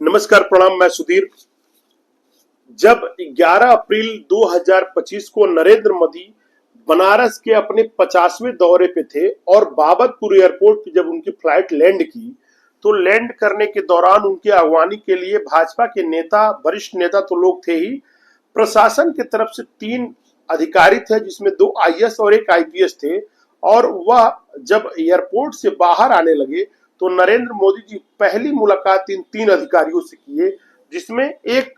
नमस्कार, प्रणाम। मैं सुधीर। जब 11 अप्रैल 2025 को नरेंद्र मोदी बनारस के अपने 50वें दौरे पे थे और बाबतपुर एयरपोर्ट पे जब उनकी फ्लाइट लैंड की, तो लैंड करने के दौरान उनकी अगवानी के लिए भाजपा के नेता, वरिष्ठ नेता तो लोग थे ही, प्रशासन की तरफ से 3 अधिकारी थे, जिसमें 2 आईएएस और 1 आईपीएस थे। और वह जब एयरपोर्ट से बाहर आने लगे तो नरेंद्र मोदी जी पहली मुलाकात इन 3 अधिकारियों से किए, जिसमें एक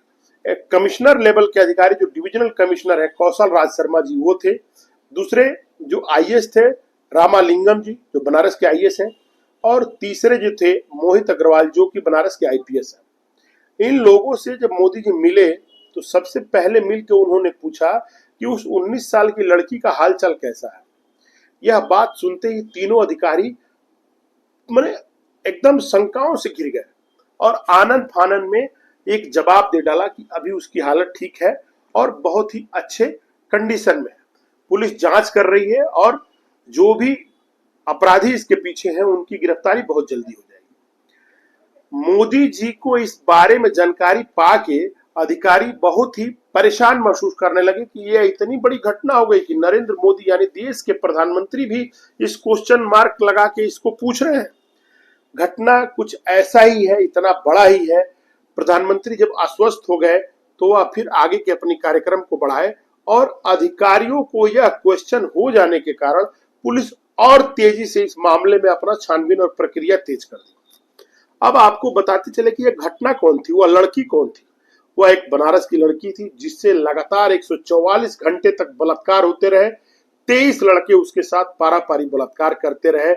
कमिश्नर लेवल के अधिकारी जो डिविजनल कमिश्नर है कौशल राज शर्मा जी, वो थे। दूसरे जो आईएएस थे रामालिंगम जी, जो बनारस के आईएएस हैं। और तीसरे जो थे मोहित अग्रवाल, जो कि बनारस के आईपीएस हैं। इन लोगों से जब मोदी जी मिले तो सबसे पहले मिलकर उन्होंने पूछा कि उस 19 साल की लड़की का हालचाल कैसा है। यह बात सुनते ही तीनों अधिकारी मैंने एकदम शंकाओं से घिर गए और आनंद फानन में एक जवाब दे डाला कि अभी उसकी हालत ठीक है और बहुत ही अच्छे कंडीशन में है। पुलिस जांच कर रही है और जो भी अपराधी इसके पीछे हैं उनकी गिरफ्तारी बहुत जल्दी हो जाएगी। मोदी जी को इस बारे में जानकारी पाके अधिकारी बहुत ही परेशान महसूस करने लगे कि यह इतनी बड़ी घटना हो गई कि नरेंद्र मोदी यानी देश के प्रधानमंत्री भी इस क्वेश्चन मार्क लगा के इसको पूछ रहे हैं। घटना कुछ ऐसा ही है, इतना बड़ा ही है। प्रधानमंत्री जब आश्वस्त हो गए तो वह फिर आगे के अपने कार्यक्रम को बढ़ाए और अधिकारियों को यह क्वेश्चन हो जाने के कारण पुलिस और तेजी से इस मामले में अपना छानबीन और प्रक्रिया तेज कर दी। अब आपको बताते चले कि यह घटना कौन थी, वह लड़की कौन थी। वह एक बनारस की लड़की थी जिससे लगातार 144 घंटे तक बलात्कार होते रहे। 23 लड़के उसके साथ पारापारी बलात्कार करते रहे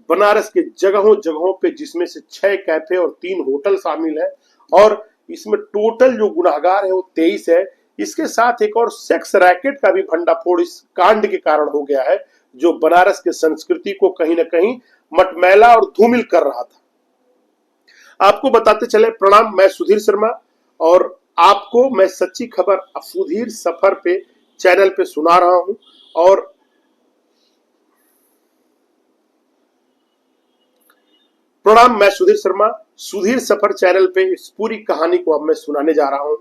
बनारस के जगहों जगहों पे, जिसमें से 6 कैफे और 3 होटल शामिल है। और इसमें टोटल जो गुनाहगार है वो 23 है। इसके साथ एक और सेक्स रैकेट का भी भंडाफोड़ इस कांड के कारण हो गया है, जो बनारस के संस्कृति को कहीं ना कहीं मटमैला और धूमिल कर रहा था। आपको बताते चले, प्रणाम, मैं सुधीर शर्मा और आपको मैं सच्ची खबर सुधीर सफर पे चैनल पे सुना रहा हूं। और प्रणाम, मैं सुधीर शर्मा, सुधीर सफर चैनल पे इस पूरी कहानी को अब मैं सुनाने जा रहा हूं।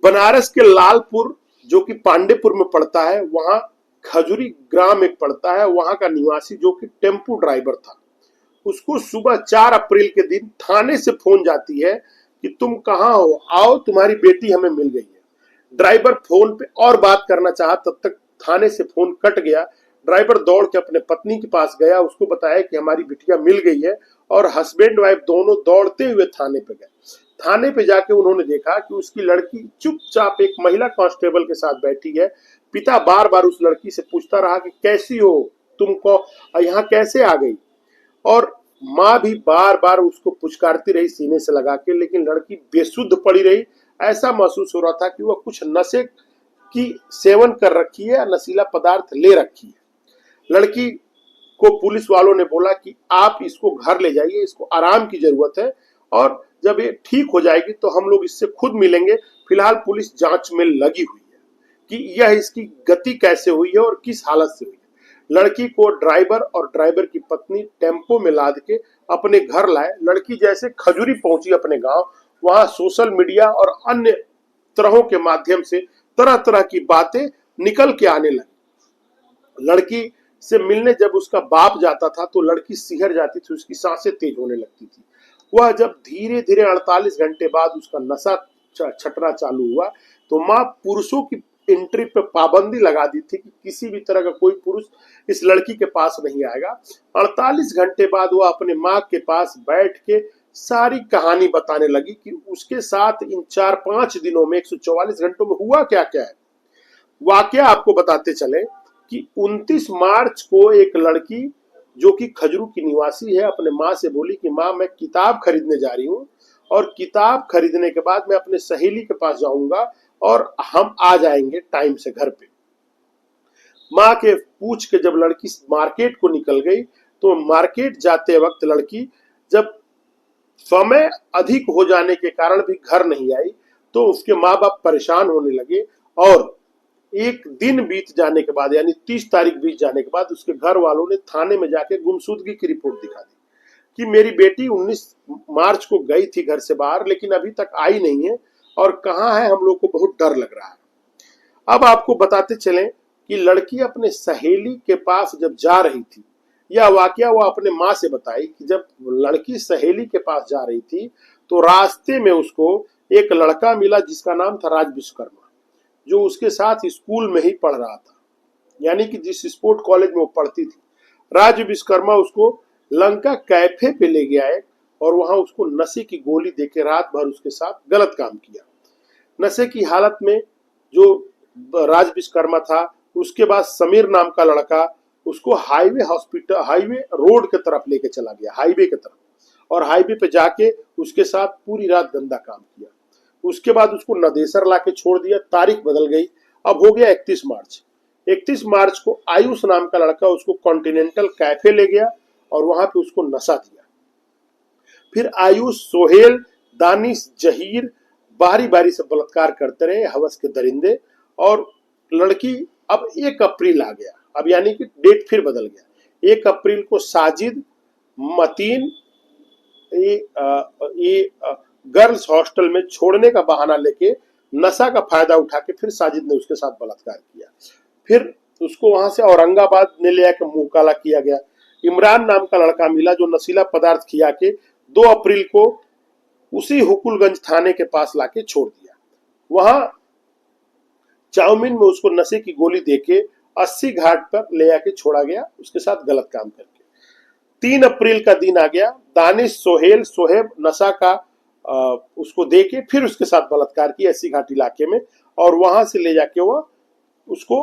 बनारस के लालपुर, जो कि पांडेपुर में पड़ता है, वहां खजूरी ग्राम एक पड़ता है। वहां का निवासी जो कि टेम्पू ड्राइवर था, उसको सुबह 4 अप्रैल के दिन थाने से फोन जाती है कि तुम कहां हो, आओ, तुम्हारी बेटी हमें मिल गई है। ड्राइवर फोन पे और बात करना चाहा, तब तक थाने से फोन कट गया। ड्राइवर दौड़ के अपने पत्नी के पास गया, उसको बताया कि हमारी बिटिया मिल गई है। और हस्बैंड वाइफ दोनों दौड़ते हुए थाने पे गए। थाने पे जाके उन्होंने देखा कि उसकी लड़की चुपचाप एक महिला कांस्टेबल के साथ बैठी है। पिता बार बार उस लड़की से पूछता रहा कि कैसी हो, तुमको यहाँ कैसे आ गई। और माँ भी बार बार उसको पुचकारती रही सीने से लगा के, लेकिन लड़की बेसुध पड़ी रही। ऐसा महसूस हो रहा था कि वह कुछ नशे की सेवन कर रखी है या नशीला पदार्थ ले रखी है। लड़की को पुलिस वालों ने बोला कि आप इसको घर ले जाइए, इसको आराम की जरूरत है और जब ये ठीक हो जाएगी तो हम लोग इससे खुद मिलेंगे। फिलहाल पुलिस जांच में लगी हुई है कि यह इसकी गति कैसे हुई है और किस हालत से हुई है। लड़की को ड्राइवर और ड्राइवर की पत्नी टेम्पो में लाद के अपने घर लाए। लड़की जैसे खजूरी पहुंची अपने गांव, वहां सोशल मीडिया और अन्य तरहों के माध्यम से तरह तरह की बातें निकल के आने लगी। लड़की से मिलने जब उसका बाप जाता था तो लड़की सिहर जाती थी, उसकी सांसें तेज होने लगती थी। वह जब धीरे धीरे 48 घंटे बाद उसका नशा छटना चालू हुआ तो माँ पुरुषों की एंट्री पे पाबंदी लगा दी थी कि किसी भी तरह का कोई पुरुष इस लड़की के पास नहीं आएगा। 48 घंटे बाद वह अपने माँ के पास बैठ के सारी कहानी बताने लगी कि उसके साथ इन 4-5 दिनों में 144 घंटों में हुआ क्या क्या है। वाकया आपको बताते चले कि 29 मार्च को एक लड़की जो कि खजरू की निवासी है अपने माँ से बोली कि माँ, मैं किताब खरीदने जा रही हूँ और किताब खरीदने के बाद मैं अपने सहेली के पास जाऊंगा और हम आ जाएंगे टाइम से घर पे। माँ के पूछ के जब लड़की मार्केट को निकल गई तो मार्केट जाते वक्त लड़की जब समय अधिक हो जाने के कारण भी घर नहीं आई तो उसके माँ बाप परेशान होने लगे। और एक दिन बीत जाने के बाद यानी 30 तारीख बीत जाने के बाद उसके घर वालों ने थाने में जाके गुमशुदगी की रिपोर्ट दिखा दी। कि मेरी बेटी 19 मार्च को गई थी घर से बाहर, लेकिन अभी तक आई नहीं है और कहाँ है, हम लोग को बहुत डर लग रहा है। अब आपको बताते चलें कि लड़की अपने सहेली के पास जब जा रही थी, यह वाकया वो अपने माँ से बताई कि जब लड़की सहेली के पास जा रही थी तो रास्ते में उसको एक लड़का मिला जिसका नाम था राज विश्वकर्मा, जो उसके साथ स्कूल में ही पढ़ रहा था, यानी कि जिस स्पोर्ट कॉलेज में वो पढ़ती थी। राज विश्वकर्मा उसको लंका कैफे पे ले गया है और वहां उसको नशे की गोली देके रात भर उसके साथ गलत काम किया। नशे की हालत में जो राज विश्वकर्मा था, उसके बाद समीर नाम का लड़का उसको हाईवे रोड की तरफ लेके चला गया, हाईवे की तरफ, और हाईवे पे जाके उसके साथ पूरी रात गंदा काम किया। उसके बाद उसको नदेसर लाके छोड़ दिया। तारीख बदल गई, अब हो गया 31 मार्च। 31 मार्च को आयुष नाम का लड़का उसको कॉन्टिनेंटल कैफे ले गया और वहां पे उसको नशा दिया। फिर आयुष, सोहेल, दानिश, जहीर बारी बारी से बलात्कार करते रहे, हवस के दरिंदे। और लड़की, अब 1 अप्रैल आ गया, अब यानी कि डेट फिर बदल गया। 1 अप्रैल को साजिद, मतीन ये गर्ल्स हॉस्टल में छोड़ने का बहाना लेके नशा का फायदा उठा के फिर साजिद ने उसके साथ बलात्कार किया। फिर उसको वहां से औरंगाबाद में ले आके मुंह काला किया गया। इमरान नाम का लड़का मिला जो नशीला पदार्थ खिया के 2 अप्रैल को उसी हुकुलगंज थाने के पास लाके छोड़ दिया। वहां चाउमीन में उसको नशे की गोली देके 80 घाट पर ले आके छोड़ा गया, उसके साथ गलत काम करके। 3 अप्रैल का दिन आ गया। दानिश, सोहेल, सोहेब नशा का उसको देके फिर उसके साथ बलात्कार किया 80 घाट इलाके में, और वहां से ले जाके वह उसको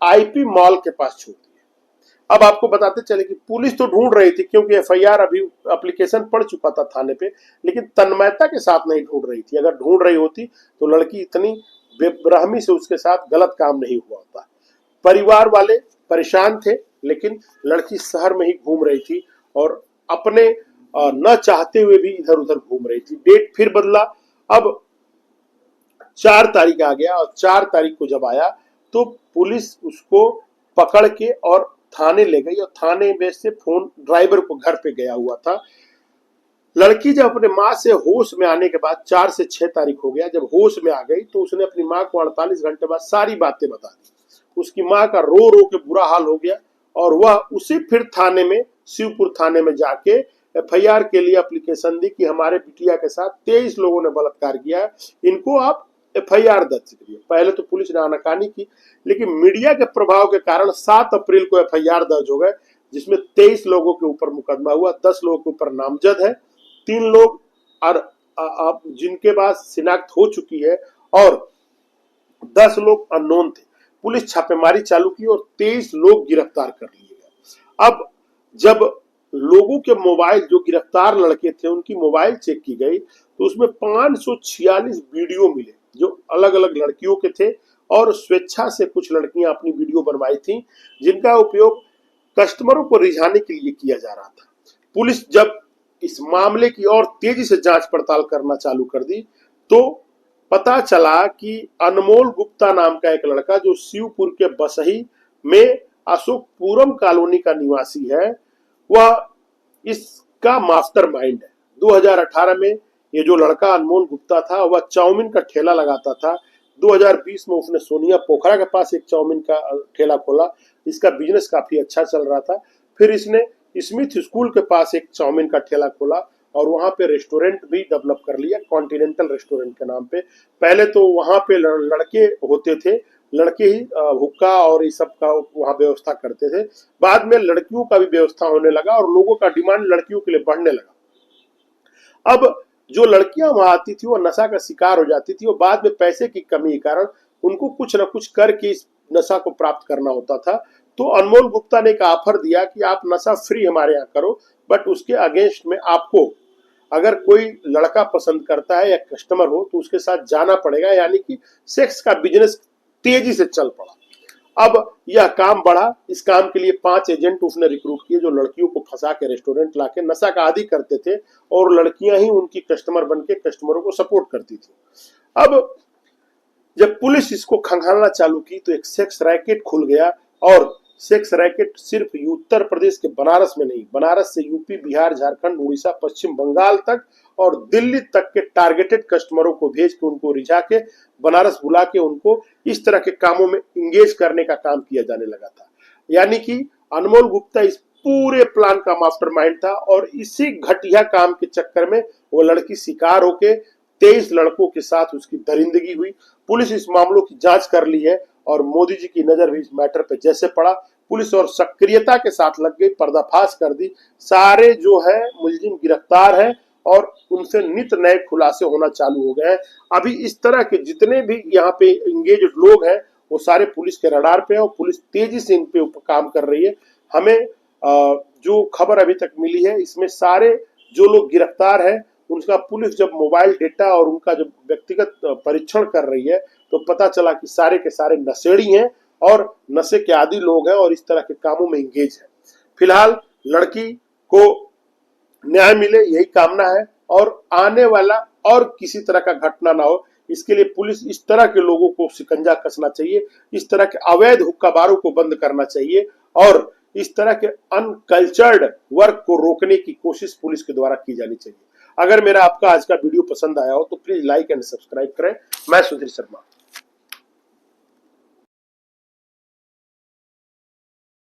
आईपी मॉल के पास छोड़ दिया। अब आपको बताते चले कि पुलिस तो ढूंढ रही थी, क्योंकि एफआईआर अभी एप्लीकेशन पड़ चुका था थाने पे, लेकिन तन्मयता के साथ नहीं ढूंढ रही थी। अगर ढूंढ रही होती तो लड़की इतनी बेरहमी से उसके साथ गलत काम नहीं हुआ होता। परिवार वाले परेशान थे, लेकिन लड़की शहर में ही घूम रही थी और अपने न चाहते हुए भी इधर उधर घूम रही थी। डेट फिर बदला, अब 4 तारीख आ गया, और 4 तारीख को जब आया तो पुलिस उसको पकड़ के और थाने ले गई, और थाने में से फोन ड्राइवर को घर पे गया हुआ था। लड़की जब अपने माँ से होश में आने के बाद 4 से 6 तारीख हो गया, जब होश में आ गई तो उसने अपनी माँ को 48 घंटे बाद सारी बातें बता दी। उसकी माँ का रो रो के बुरा हाल हो गया, और वह उसी फिर थाने में, शिवपुर थाने में जाके एफआईआर के लिए एप्लीकेशन दी कि हमारे बिटिया के साथ 23 लोगों ने बलात्कार किया है, इनको आप एफआईआर दर्ज करिए। पहले तो पुलिस ने आनाकानी की, लेकिन मीडिया के प्रभाव के कारण 7 अप्रैल को एफआईआर दर्ज हो गए, जिसमें 23 लोगों के ऊपर मुकदमा हुआ। 10 लोगों के ऊपर नामजद है, 3 लोग और जिनके पास शिनाख्त हो चुकी है, और 10 लोग अननोन थे। पुलिस छापेमारी चालू की और 23 लोग गिरफ्तार कर लिए गए। अब जब लोगों के मोबाइल, जो गिरफ्तार लड़के थे उनकी मोबाइल चेक की गई तो उसमें 546 वीडियो मिले जो अलग अलग लड़कियों के थे, और स्वेच्छा से कुछ लड़कियां अपनी वीडियो बनवाई थी, जिनका उपयोग कस्टमरों को रिझाने के लिए किया जा रहा था। पुलिस जब इस मामले की और तेजी से जांच पड़ताल करना चालू कर दी तो पता चला कि अनमोल गुप्ता नाम का एक लड़का, जो शिवपुर के बसही में अशोकपुरम कॉलोनी का निवासी है, वह इसका मास्टरमाइंड है। 2018 में ये जो लड़का अनमोल गुप्ता था, वह चाउमीन का ठेला लगाता था। 2020 में उसने सोनिया पोखरा के पास एक चाउमीन का ठेला खोला, इसका बिजनेस काफी अच्छा चल रहा था। फिर इसने स्मिथ स्कूल के पास एक चाउमीन का ठेला खोला और वहां पे रेस्टोरेंट भी डेवलप कर लिया, कॉन्टिनेंटल रेस्टोरेंट के नाम पे। पहले तो वहां पे लड़के होते थे, लड़के ही हुक्का और इस सब का वहां व्यवस्था करते थे। बाद में लड़कियों का भी व्यवस्था होने लगा और लोगों का डिमांड लड़कियों के लिए बढ़ने लगा। अब जो लड़कियां वहां आती थी वो नशा का शिकार हो जाती थी, और बाद में पैसे की कमी के कारण उनको कुछ न कुछ करके इस नशा को प्राप्त करना होता था। तो अनमोल गुप्ता ने एक ऑफर दिया कि आप नशा फ्री हमारे यहाँ करो, बट उसके अगेंस्ट में आपको अगर कोई लड़का पसंद करता है या कस्टमर हो तो उसके साथ जाना पड़ेगा, यानी कि सेक्स का बिजनेस तेजी से चल पड़ा। अब यह काम बढ़ा। इस काम के लिए 5 एजेंट उसने रिक्रूट किए जो लड़कियों को फंसा के रेस्टोरेंट लाके नशा का आदी करते थे, और लड़कियां ही उनकी कस्टमर बनके कस्टमरों को सपोर्ट करती थी। अब जब पुलिस इसको खंगालना चालू की तो एक सेक्स रैकेट खुल गया, और सेक्स रैकेट सिर्फ उत्तर प्रदेश के बनारस में नहीं, बनारस से यूपी, बिहार, झारखंड, उड़ीसा, पश्चिम बंगाल तक और दिल्ली तक के टारगेटेड कस्टमरों को भेज के उनको रिझा के बनारस बुला के उनको इस तरह के कामों में इंगेज करने का काम किया जाने लगा था। यानी कि अनमोल गुप्ता इस पूरे प्लान का मास्टरमाइंड था और इसी घटिया काम के चक्कर में वो लड़की शिकार होके 23 लड़कों के साथ उसकी दरिंदगी हुई। पुलिस इस मामलों की जांच कर ली है और मोदी जी की नजर भी इस मैटर पे जैसे पड़ा, पुलिस और सक्रियता के साथ लग गई, पर्दाफाश कर दी। सारे जो है मुलजिम गिरफ्तार है और उनसे नित नए खुलासे होना चालू हो गए हैं। अभी इस तरह के जितने भी यहाँ पे इंगेज लोग हैं वो सारे पुलिस के रडार पे है और पुलिस तेजी से इन पे काम कर रही है। हमें जो खबर अभी तक मिली है इसमें सारे जो लोग गिरफ्तार हैं उनका पुलिस जब मोबाइल डेटा और उनका जब व्यक्तिगत परीक्षण कर रही है तो पता चला कि सारे के सारे नशेड़ी हैं और नशे के आदी लोग हैं और इस तरह के कामों में इंगेज हैं। फिलहाल लड़की को न्याय मिले यही कामना है और आने वाला और किसी तरह का घटना ना हो इसके लिए पुलिस इस तरह के लोगों को शिकंजा कसना चाहिए, इस तरह के अवैध हुक्काबारों को बंद करना चाहिए और इस तरह के अनकल्चर्ड वर्क को रोकने की कोशिश पुलिस के द्वारा की जानी चाहिए। अगर मेरा आपका आज का वीडियो पसंद आया हो तो प्लीज लाइक एंड सब्सक्राइब करें। मैं सुधीर शर्मा।